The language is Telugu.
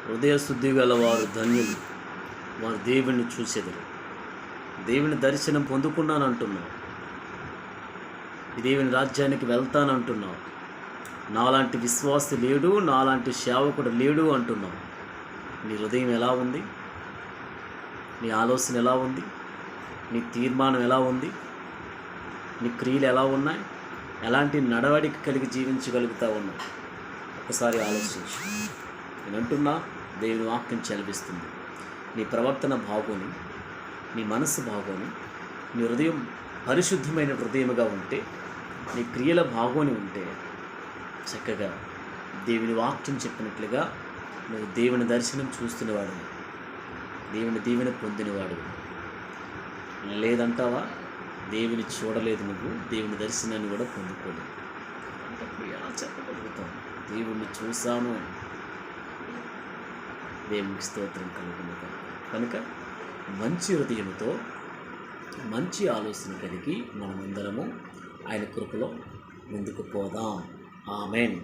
హృదయశుద్ధి గల వారు ధన్యులు, వారు దేవుని చూసేదరు. దేవుని దర్శనం పొందుకున్నానంటున్నావు, దేవుని రాజ్యానికి వెళ్తానంటున్నావు. నాలాంటి విశ్వాసి లేడు, నాలాంటి సేవకుడు లేడు అంటున్నావు. నీ హృదయం ఎలా ఉంది? నీ ఆలోచన ఎలా ఉంది? నీ తీర్మానం ఎలా ఉంది? నీ క్రియలు ఎలా ఉన్నాయి? ఎలాంటి నడవడిక కలిగి జీవించగలుగుతా ఉన్నావు? ఒకసారి ఆలోచించు. నేను అంటున్నా, దేవుని వాక్యం చదివిస్తుంది. నీ ప్రవర్తన బాగోని, నీ మనసు బాగోని, నీ హృదయం పరిశుద్ధమైన హృదయముగా ఉంటే, నీ క్రియల బాగోని ఉంటే చక్కగా దేవుని వాక్యం చెప్పినట్లుగా నువ్వు దేవుని దర్శనం చూస్తున్నవాడు, దేవుని దీవెన పొందినవాడు. లేదంటావా? దేవుని చూడలేదు, నువ్వు దేవుని దర్శనాన్ని కూడా పొందుకోలేదు. అంటే ఎలా చెప్పగలుగుతావు? దేవుణ్ణి చూశాను అని. దేవునికి స్తోత్రం కలుగును. కనుక మంచి హృదయంతో మంచి ఆలోచన కలిగి మనమందరము ఆయన కృపలో ముందుకు పోదాం. ఆమేన్.